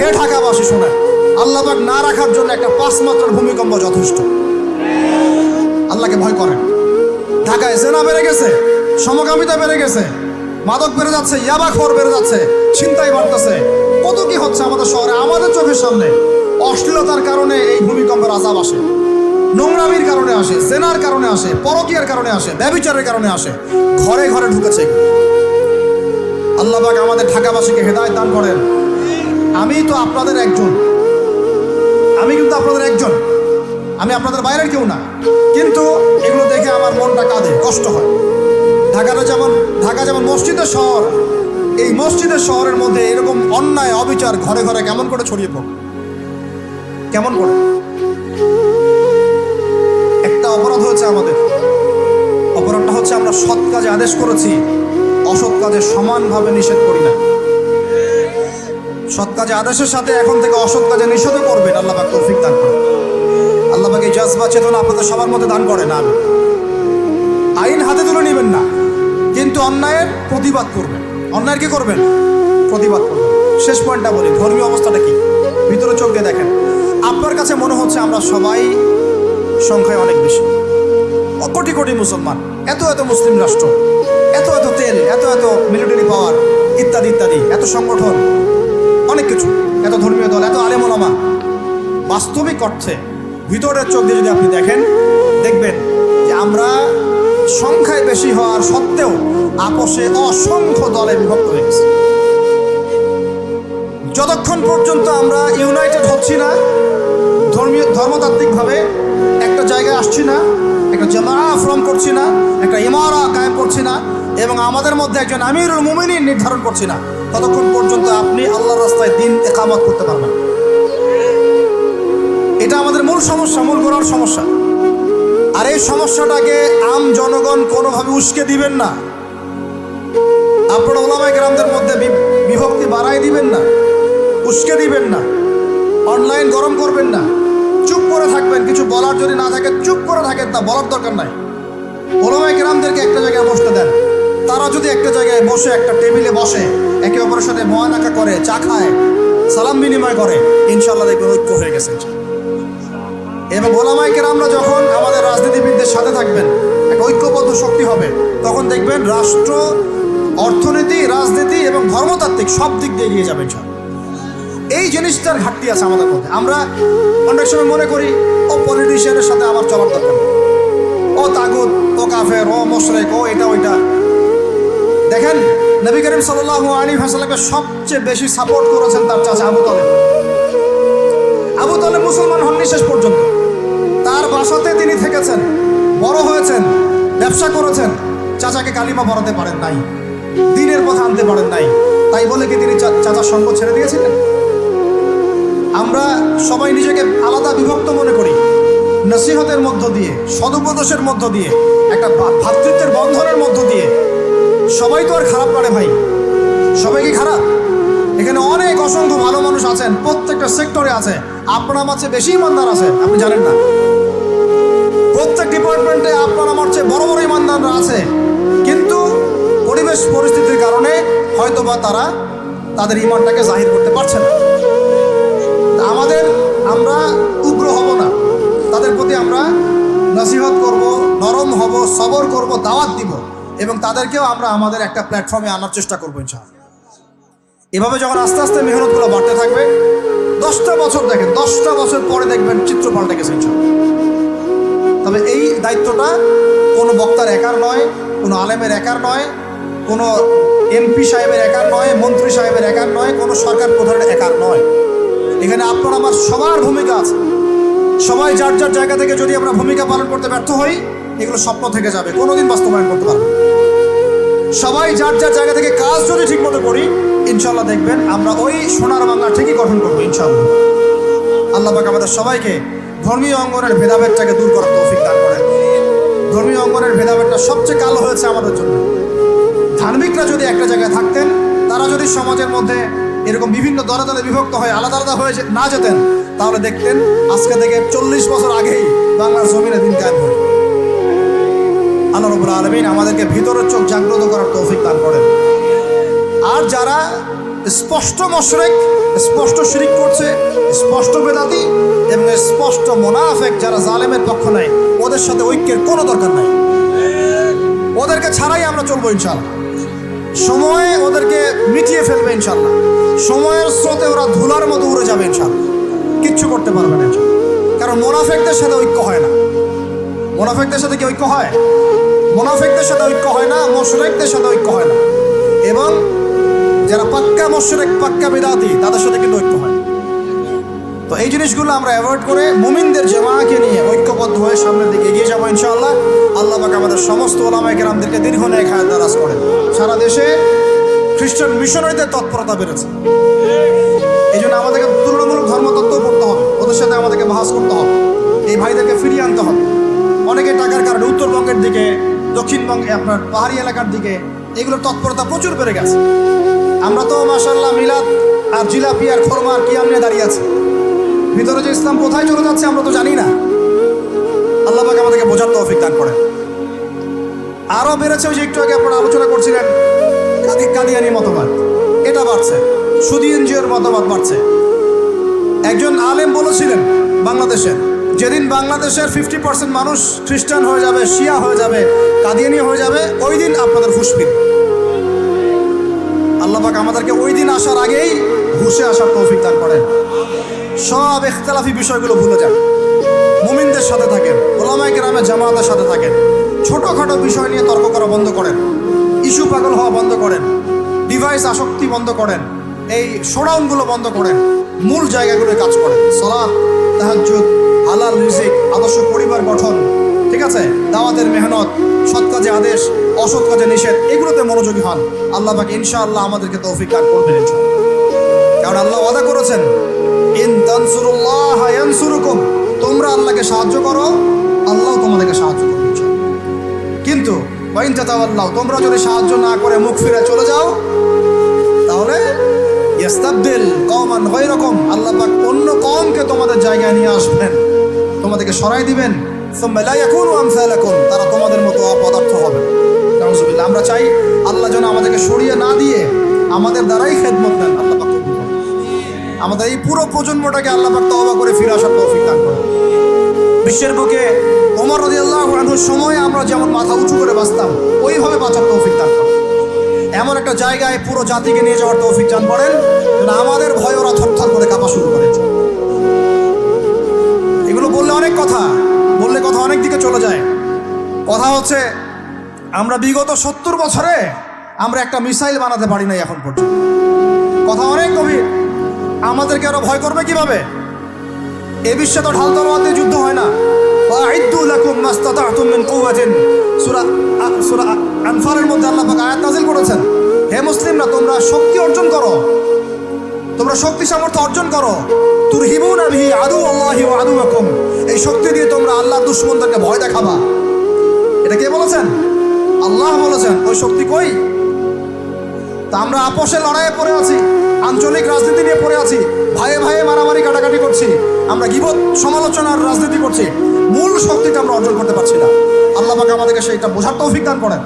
হে ঢাকাবাসী শোনেন, আল্লাহ পাক না রাখার জন্য একটা 5 মাত্রার ভূমিকম্প যথেষ্ট। আল্লাহকে ভয় করেন। ঢাকায় জেনা বেড়ে গেছে, সমকামিতা বেড়ে গেছে, মাদক বেড়ে যাচ্ছে, ইয়াবাখোর বেড়ে যাচ্ছে, ছিনতাই বাড়তেছে, কত কি হচ্ছে আমাদের শহরে, আমাদের চোখের সামনে। অশ্লীলতার কারণে এই ভূমিকম্পের আযাব আসে, নোংরামির কারণে আসে, জেনার কারণে আসে, পরকীয়ার কারণে আসে, ব্যভিচারের কারণে আসে, ঘরে ঘরে ঢুকেছে। আল্লাহ পাক আমাদের ঢাকাবাসীকে হেদায়েত দান করেন। আমি তো আপনাদের একজন, আমি কিন্তু আপনাদের একজন, আমি আপনাদের বাইরের কেউ না, কিন্তু এগুলো দেখে আমার মনটা কাঁদে, কষ্ট হয়। ঢাকা যেমন মসজিদের শহর, এই মসজিদের শহরের মধ্যে এরকম অন্যায় অবিচার ঘরে ঘরে কেমন করে ছড়িয়ে পড়ে, কেমন করে? একটা অপরাধ হয়েছে আমাদের, অপরাধটা হচ্ছে আমরা সৎ কাজে আদেশ করেছি, অসৎ কাজে সমানভাবে নিষেধ করি না। সৎ কাজে আদেশের সাথে এখন থেকে অসৎ কাজে নিষেধও করবেন। আল্লাহ পাক তৌফিক দান করেন। আল্লাহ পাক এই জজবা চেতনা আপনাদের সবার মধ্যে দান করেন। আর আইন হাতে তুলে নেবেন না, কিন্তু অন্যায়ের প্রতিবাদ করবেন। অন্যায়ের কি করবেন? প্রতিবাদ করবেন। শেষ পয়েন্টটা বলি, ধর্মীয় অবস্থাটা কি? ভিতরে চোখ দিয়ে দেখেন। আপনার কাছে মনে হচ্ছে আমরা সবাই সংখ্যায় অনেক বেশি, কোটি কোটি মুসলমান, এত এত মুসলিম রাষ্ট্র, এত এত তেল, এত এত মিলিটারি পাওয়ার, ইত্যাদি ইত্যাদি, এত সংগঠন, অনেক কিছু, এত ধর্মীয় দল, এত আলেম ওলামা। বাস্তবিক অর্থে ভিতরের চোখ দিয়ে যদি আপনি দেখেন, দেখবেন যে আমরা সংখ্যায় বেশি হওয়ার সত্ত্বেও আপোষে অসংখ্য দলে বিভক্ত হয়ে গেছি। যতক্ষণ পর্যন্ত আমরা ইউনাইটেড হচ্ছি না, ধর্মতাত্ত্বিকভাবে একটা জায়গায় আসছি না, একটা জামাআহ ফর্ম করছি না, একটা ইমারা কায়েম করছি না, এবং আমাদের মধ্যে একজন আমিরুল মুমিনিন নির্ধারণ করছি না, ততক্ষণ পর্যন্ত আপনি আল্লাহর রাস্তায় দিন ইকামত করতে পারবেন। এটা আমাদের মূল সমস্যা, মূল গোড়ার সমস্যা। আর এই সমস্যাটাকে আম জনগণ কোনোভাবে উস্কে দিবেন না। আপনারা ওলামায়ে কেরামদের মধ্যে বিভক্তি বাড়াই দিবেন না, উস্কে দিবেন না, অনলাইন গরম করবেন না, চুপ করে থাকবেন। কিছু বলার যদি না থাকে চুপ করে থাকেন, তা বলার দরকার নাই। ওলামায়ে কেরামদেরকে একটা জায়গায় বসতে দেন। তারা যদি একটা জায়গায় বসে, একটা টেবিলে বসে, একে অপরের সাথে মোয়ানাকা করে, চা খায়, সালাম বিনিময় করে, ইনশাআল্লাহ দেখবেন ঐক্য হয়ে গেছে। এবং ওলামায়ে কেরামরা যখন আমাদের রাজনীতিবিদদের সাথে থাকবেন, একটা ঐক্যবদ্ধ শক্তি হবে, তখন দেখবেন রাষ্ট্র, অর্থনীতি, রাজনীতি এবং ধর্মতাত্ত্বিক সব দিক দিয়ে এগিয়ে যাবেন। এই জিনিসটার ঘাটতি আছে আমাদের মধ্যে। আমরা অনেক সময় মনে করি ও পলিটিশিয়ানের সাথে আমার চলার দরকার, ও তাগুত, ও কাফের, ও মুশরিক, ও এটা ওইটা। দেখেন, নবী করিম সাল্লাল্লাহু আলাইহি ওয়াসাল্লামকে সবচেয়ে বেশি সাপোর্ট করেছেন তার চাচা আবু তালেব। আবু তালেব মুসলমান হননি শেষ পর্যন্ত। তার বাসাতে তিনি থেকেছেন, বড় হয়েছেন, ব্যবসা করেছেন। চাচাকে কালিমা পড়াতে পারেন নাই, দ্বীনের পথে আনতে পারেন নাই। তাই বলে কি তিনি চাচার সঙ্গ ছেড়ে দিয়েছিলেন? আমরা সবাই নিজেকে আলাদা বিভক্ত মনে করি। নসিহতের মধ্য দিয়ে, সদুপদেশের মধ্য দিয়ে, একটা ভ্রাতৃত্বের বন্ধনের মধ্য দিয়ে। সবাই তো আর খারাপ করে ভাই, সবাই কি খারাপ? এখানে অনেক অসংখ্য ভালো মানুষ আছেন, প্রত্যেকটা সেক্টরে আছে। আপনার আমার চেয়ে বেশি ইমানদার আছে, আপনি জানেন না? প্রত্যেক ডিপার্টমেন্টে আপনার আমার চেয়ে বড় বড় ইমানদাররা আছে, কিন্তু পরিবেশ পরিস্থিতির কারণে হয়তোবা তারা তাদের ইমানটাকে জাহির করতে পারছে না। আমরা উগ্র হব না, তাদের প্রতি আমরা নসিহত করব, নরম হব, সবর করব, দাওয়াত দিব, এবং তাদেরকেও আমরা আমাদের একটা প্ল্যাটফর্মে আনার চেষ্টা করবো ইনশাআল্লাহ। এভাবে যখন আস্তে আস্তে মেহনতগুলো বাড়তে থাকবে, 10টা বছর দেখেন, 10টা বছর পরে দেখবেন চিত্র পাল্টে গেছে ইনশাআল্লাহ। তবে এই দায়িত্বটা কোনো বক্তার একার নয়, কোনো আলেমের একার নয়, কোনো এমপি সাহেবের একার নয়, মন্ত্রী সাহেবের একার নয়, কোনো সরকার প্রধানের একার নয়। এখানে আপনার আমার সবার ভূমিকা আছে। সবাই যার যার জায়গা থেকে যদি আমরা ভূমিকা পালন করতে ব্যর্থ হই, এগুলো স্বপ্ন থেকে যাবে, কোনোদিন বাস্তবায়ন করতে পারবো। সবাই যার যার জায়গা থেকে কাজ যদি ঠিক মতো করি, ইনশাআল্লাহ দেখবেন আমরা ওই সোনার বাংলা ঠিকই গঠন করবো ইনশাআল্লাহ। আল্লাহ পাক আমাদের সবাইকে ধর্মীয় অঙ্গনের ভেদাভেদটাকে দূর করার তৌফিক দান করেন। ধর্মীয় অঙ্গনের ভেদাভেদটা সবচেয়ে কালো হয়েছে আমাদের জন্য। ধার্মিকরা যদি একটা জায়গায় থাকতেন, তারা যদি সমাজের মধ্যে এরকম বিভিন্ন দলে দলে বিভক্ত হয়ে আলাদা আলাদা হয়ে না যেতেন, তাহলে দেখতেন আজকে থেকে 40 বছর আগেই বাংলার জমিনে দিন কায়েম হবে। আল্লাহ রাব্বুল আলামিন আমাদেরকে ভিতরের চোখ জাগ্রত করার তৌফিক দান করেন। আর যারা স্পষ্ট মুশরিক, স্পষ্ট শিরিক করছে, স্পষ্ট বেদাতি এবং স্পষ্ট মুনাফিক যারা জালেমের পক্ষ নেয়, ওদের সাথে ঐক্যের কোনো দরকার নাই। ওদেরকে ছাড়াই আমরা চলবো ইনশাআল্লাহ। সময় ওদেরকে মিটিয়ে ফেলবে ইনশাআল্লাহ। সময়ের স্রোতে ওরা ধুলার মতো উড়ে যাবে ইনশাআল্লাহ, কিচ্ছু করতে পারবে না ইনশাআল্লাহ। কারণ মুনাফিকদের সাথে ঐক্য হয় না। মুনাফিকদের সাথে কি ঐক্য হয়? মুনাফিকদের সাথে ঐক্য হয় না, মুশরিকদের সাথে ঐক্য হয় না। এবং যারা পাক্কা মুশরিক, পাক্কা বিদআতি, তাদের সাথে কিন্তু ঐক্য হয়। তো এই জিনিসগুলো আমরা অ্যাভয়েড করে মুমিনদের জামাআকে নিয়ে ঐক্যবদ্ধ হয়ে সামনের দিকে এগিয়ে যাবো ইনশাআল্লাহ। আল্লাহ পাক আমাদের সমস্ত উলামায়ে কেরামদেরকে দীর্ঘ নেক হায়াত দারাজ করেন। সারা দেশে খ্রিস্টান মিশনারিদের তৎপরতা বেড়েছে। এই জন্য আমাদেরকে তুলনামূলক ধর্মতত্ত্ব পড়তে হবে, ওদের সাথে আমাদেরকে বাহাস করতে হবে, এই ভাইদেরকে ফিরিয়ে আনতে হবে। অনেকে টাকার কারণে উত্তরবঙ্গের দিকে, দক্ষিণবঙ্গে, আপনার পাহাড়ি এলাকার দিকে এগুলোর তৎপরতা প্রচুর বেড়ে গেছে। আমরা তো মাশাআল্লাহ মিলাদ আর জিলাপি আর খোরমা আর কিয়াম নিয়ে দাঁড়িয়ে আছি। ভিতরে যে ইসলাম কোথায় চলে যাচ্ছে আমরা তো জানি না। আল্লাহ পাক আমাদেরকে বোঝার তৌফিক দান করেন। আরও বেড়েছে, ওই যে একটু আগে আপনারা আলোচনা করছিলেন কাদিয়ানি মতবাদ, এটা বাড়ছে। সুদী এনজিওর মতবাদ বাড়ছে। একজন আলেম বলেছিলেন বাংলাদেশের, যেদিন বাংলাদেশের 50% মানুষ খ্রিস্টান হয়ে যাবে, শিয়া হয়ে যাবে, কাদিয়ানি হয়ে যাবে, ওই দিন আপনাদের হুঁশ ফিরবে। আল্লাহ পাক আমাদেরকে ওই দিন আসার আগেই হুঁশে আসার তৌফিক দান করেন। সব ইখতিলাফি বিষয়গুলো ভুলে যান, মুমিনদের সাথে থাকেন, উলামায়ে কেরামের জামাতের সাথে থাকেন। ছোটোখাটো বিষয় নিয়ে তর্ক করা বন্ধ করেন, ইস্যু পাগল হওয়া বন্ধ করেন, ডিভাইস আসক্তি বন্ধ করেন, এই শোডাউনগুলো বন্ধ করেন, মূল জায়গাগুলোয় কাজ করেন। সালাত, তাহাজ্জুদ, হালাল রিজিক, আদর্শ পরিবার গঠন, ঠিক আছে, দাওয়াতের মেহনত, সৎ কাজে আদেশ, অসৎ কাজে নিষেধ, এগুলোতে মনোযোগী হন। আল্লাহ পাক ইনশাআল্লাহ আমাদেরকে তৌফিক দান করবেন ইনশাআল্লাহ। কারণ আল্লাহ ওয়াদা করেছেন, ইন তানসুরুল্লাহ ইয়ানসুরুকুম, তোমরা আল্লাহকে সাহায্য করো, আল্লাহ তোমাদেরকে সাহায্য করবে ইনশাআল্লাহ। কিন্তু ওয়াইন তাতাওয়াল্লাহ, তোমরা যদি সাহায্য না করে মুখ ফিরে চলে যাও, তাহলে ইয়াস্তাবদিল কওমান গায়রাকুম, আল্লাহ পাক অন্য কওমকে তোমাদের জায়গায় নিয়ে আসবেন, তোমাদেরকে সরাই দিবেন। সুম্মা লা ইয়াকুনু আমসালাকুম, তারা তোমাদের মতো অপদার্থ হবে। নাউযুবিল্লাহ। আমরা চাই আল্লাহ যেন আমাদেরকে সরিয়ে না দিয়ে আমাদের দ্বারাই খেদমত নেন। আল্লাহ পাক আমাদের এই পুরো প্রজন্মটাকে আল্লাহ পাক তওবা করে ফিরে আসার তৌফিক দান করেন। বিশ্বের বুকে ওমর রাদিয়াল্লাহু আনহুর সময়ে আমরা যেমন মাথা উঁচু করে বাঁচতাম, ওইভাবে বাঁচার তৌফিক দান করেন। এমন একটা জায়গায় পুরো জাতিকে নিয়ে যাওয়ার তৌফিক দান করেন যেন আমাদের ভয় ওরা থরথর করে কাঁপা শুরু করে। এগুলো বললে অনেক কথা, বললে কথা অনেক দিকে চলে যায়। কথা হচ্ছে, আমরা বিগত 70 বছরে আমরা একটা মিসাইল বানাতে পারি নাই এখন পর্যন্ত। কথা অনেক গভীর। আমাদেরকে আরো ভয় করবে কিভাবে? এ বিশ্বে তো ঢাল তলোয়ার দিয়ে যুদ্ধ হয় না। ওয়াইদু লাকুম মাস্তাতাতুম মিন কুওয়াতিন, সূরা আনফালের মধ্যে আল্লাহ পাক আয়াত নাযিল করেছেন, হে মুসলিমরা, তোমরা শক্তি অর্জন করো, তোমরা শক্তি সামর্থ্য অর্জন করো। তুরহিবুনা বিহি আদুওয়াল্লাহি ওয়া আদুওয়াকুম, এই শক্তি দিয়ে তোমরা আল্লাহর দুশমনদেরকে ভয় দেখাবা। এটা কে বলেছেন? আল্লাহ বলেছেন। ওই শক্তি কই? তা আমরা আপোষে লড়াইয়ে পড়ে আছি, আঞ্চলিক রাজনীতি নিয়ে পড়ে আছি, ভাইয়ে ভাইয়ে মারামারি কাটাকাটি করছি, আমরা গীবত সমালোচনার রাজনীতি করছি, মূল শক্তিটা আমরা অর্জন করতে পারছি না। আল্লাহ পাক আমাদেরকে সেইটা বোঝার তৌফিক দান করেন।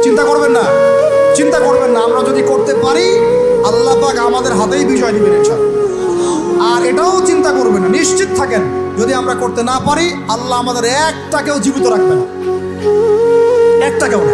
চিন্তা করবেন না, চিন্তা করবেন না, আমরা যদি করতে পারি আল্লাহ পাক আমাদের হাতেই বিজয় দিবেন ইনশাআল্লাহ। আর এটাও চিন্তা করবেন না, নিশ্চিত থাকেন, যদি আমরা করতে না পারি আল্লাহ আমাদের একটাকেও জীবিত রাখবেন, একটাকেও না।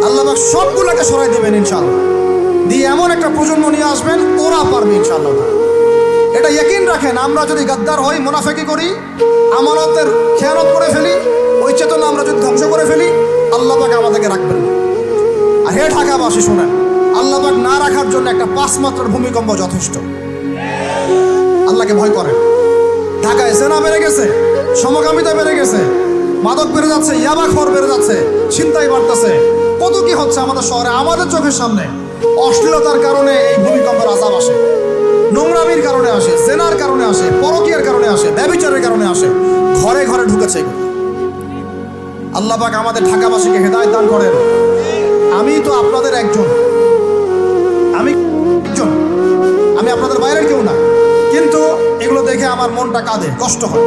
আল্লাহ পাক সবগুলোকে সরাই দেবেন ইনশাআল্লাহ, দিয়ে এমন একটা প্রজন্ম নিয়ে আসবেন, ওরা পারবে ইনশাআল্লাহ। এটা ইয়াকিন রাখেন। আমরা যদি গাদ্দার হই, মুনাফিকি করি, আমানতের খেয়ানত করে ফেলি, ওই চেতনা আমরা যদি ধ্বংস করে ফেলি, আল্লাহ পাক আমাদেরকে রাখবেন না। আর হে ঢাকাবাসী শোনেন, আল্লাহ পাক না রাখার জন্য একটা 5 মাত্রার ভূমিকম্প যথেষ্ট। আল্লাহকে ভয় করেন। ঢাকায় জেনা বেড়ে গেছে, সমকামিতা বেড়ে গেছে, মাদক বেড়ে যাচ্ছে, ইয়াবাখোর বেড়ে যাচ্ছে, ছিনতাই বাড়তেছে, কত কি হচ্ছে আমাদের শহরে, আমাদের চোখের সামনে। অশ্লীলতার কারণে এই ভূমিকম্পের আযাব আসে, নোংরামির কারণে আসে, জেনার কারণে আসে, পরকীয়ার কারণে আসে, ব্যভিচারের কারণে আসে, ঘরে ঘরে ঢুকেছে এগুলো। আল্লাহ পাক আমাদের ঢাকাবাসীকে হেদায়েত দান করেন। আমি তো আপনাদের একজন, আমি আপনাদের বাইরের কেউ না, কিন্তু এগুলো দেখে আমার মনটা কাঁদে, কষ্ট হয়।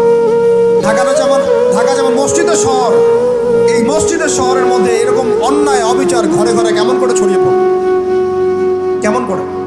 ঢাকা যেমন মসজিদের শহর, এই মসজিদের শহরের মধ্যে এরকম অন্যায় অবিচার ঘরে ঘরে কেমন করে ছড়িয়ে পড়ে। কেমন করে?